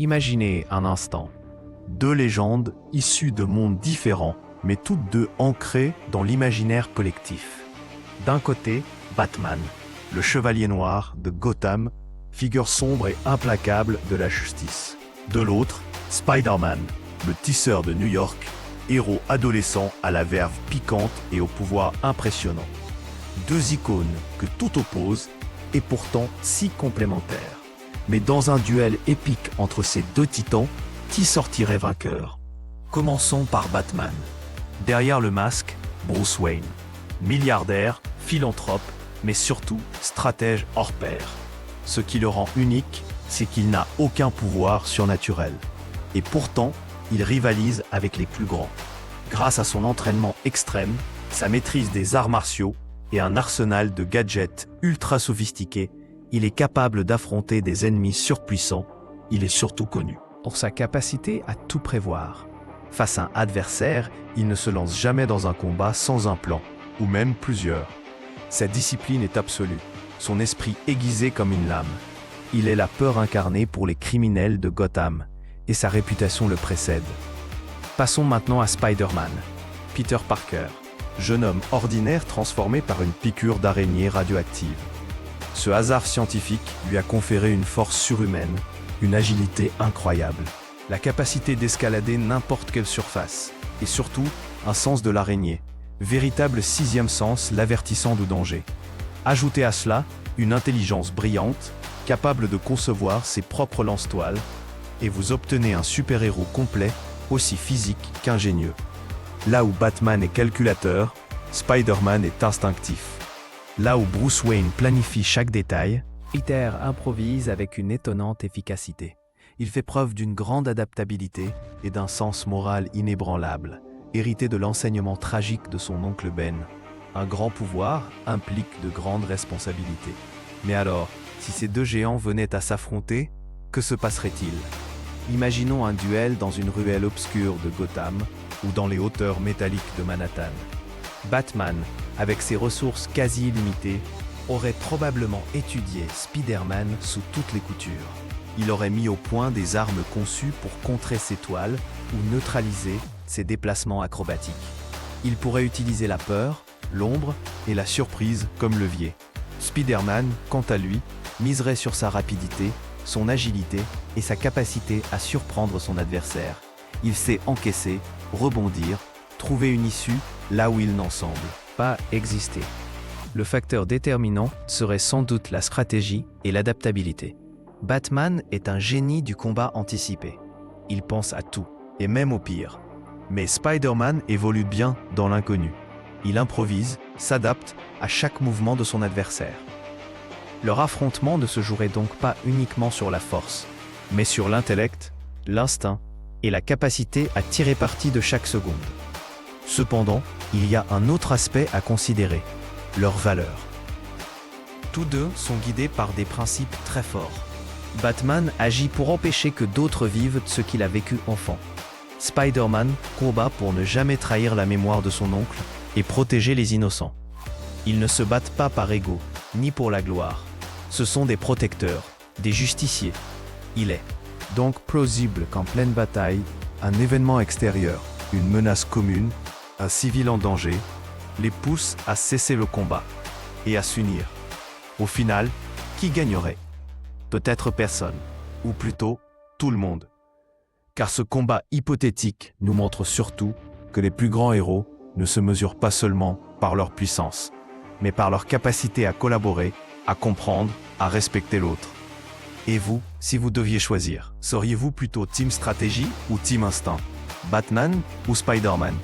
Imaginez un instant. Deux légendes issues de mondes différents, mais toutes deux ancrées dans l'imaginaire collectif. D'un côté, Batman, le chevalier noir de Gotham, figure sombre et implacable de la justice. De l'autre, Spider-Man, le tisseur de New York, héros adolescent à la verve piquante et au pouvoir impressionnant. Deux icônes que tout oppose et pourtant si complémentaires. Mais dans un duel épique entre ces deux titans, qui sortirait vainqueur? Commençons par Batman. Derrière le masque, Bruce Wayne. Milliardaire, philanthrope, mais surtout stratège hors pair. Ce qui le rend unique, c'est qu'il n'a aucun pouvoir surnaturel. Et pourtant, il rivalise avec les plus grands. Grâce à son entraînement extrême, sa maîtrise des arts martiaux et un arsenal de gadgets ultra sophistiqués, il est capable d'affronter des ennemis surpuissants. Il est surtout connu pour sa capacité à tout prévoir. Face à un adversaire, il ne se lance jamais dans un combat sans un plan, ou même plusieurs. Sa discipline est absolue, son esprit aiguisé comme une lame. Il est la peur incarnée pour les criminels de Gotham, et sa réputation le précède. Passons maintenant à Spider-Man. Peter Parker, jeune homme ordinaire transformé par une piqûre d'araignée radioactive. Ce hasard scientifique lui a conféré une force surhumaine, une agilité incroyable, la capacité d'escalader n'importe quelle surface, et surtout un sens de l'araignée, véritable sixième sens l'avertissant du danger. Ajoutez à cela une intelligence brillante, capable de concevoir ses propres lance-toiles, et vous obtenez un super-héros complet, aussi physique qu'ingénieux. Là où Batman est calculateur, Spider-Man est instinctif. Là où Bruce Wayne planifie chaque détail, Peter improvise avec une étonnante efficacité. Il fait preuve d'une grande adaptabilité et d'un sens moral inébranlable, hérité de l'enseignement tragique de son oncle Ben. Un grand pouvoir implique de grandes responsabilités. Mais alors, si ces deux géants venaient à s'affronter, que se passerait-il? Imaginons un duel dans une ruelle obscure de Gotham ou dans les hauteurs métalliques de Manhattan. Batman, avec ses ressources quasi illimitées, aurait probablement étudié Spider-Man sous toutes les coutures. Il aurait mis au point des armes conçues pour contrer ses toiles ou neutraliser ses déplacements acrobatiques. Il pourrait utiliser la peur, l'ombre et la surprise comme levier. Spider-Man, quant à lui, miserait sur sa rapidité, son agilité et sa capacité à surprendre son adversaire. Il sait encaisser, rebondir, trouver une issue là où il n'en semble pas exister. Le facteur déterminant serait sans doute la stratégie et l'adaptabilité. Batman est un génie du combat anticipé. Il pense à tout, et même au pire. Mais Spider-Man évolue bien dans l'inconnu. Il improvise, s'adapte à chaque mouvement de son adversaire. Leur affrontement ne se jouerait donc pas uniquement sur la force, mais sur l'intellect, l'instinct et la capacité à tirer parti de chaque seconde. Cependant, il y a un autre aspect à considérer, leur valeur. Tous deux sont guidés par des principes très forts. Batman agit pour empêcher que d'autres vivent ce qu'il a vécu enfant. Spider-Man combat pour ne jamais trahir la mémoire de son oncle et protéger les innocents. Ils ne se battent pas par ego, ni pour la gloire. Ce sont des protecteurs, des justiciers. Il est donc plausible qu'en pleine bataille, un événement extérieur, une menace commune, un civil en danger, les pousse à cesser le combat et à s'unir. Au final, qui gagnerait? Peut-être personne, ou plutôt tout le monde. Car ce combat hypothétique nous montre surtout que les plus grands héros ne se mesurent pas seulement par leur puissance, mais par leur capacité à collaborer, à comprendre, à respecter l'autre. Et vous, si vous deviez choisir, seriez-vous plutôt team stratégie ou team instinct? Batman ou Spider-Man?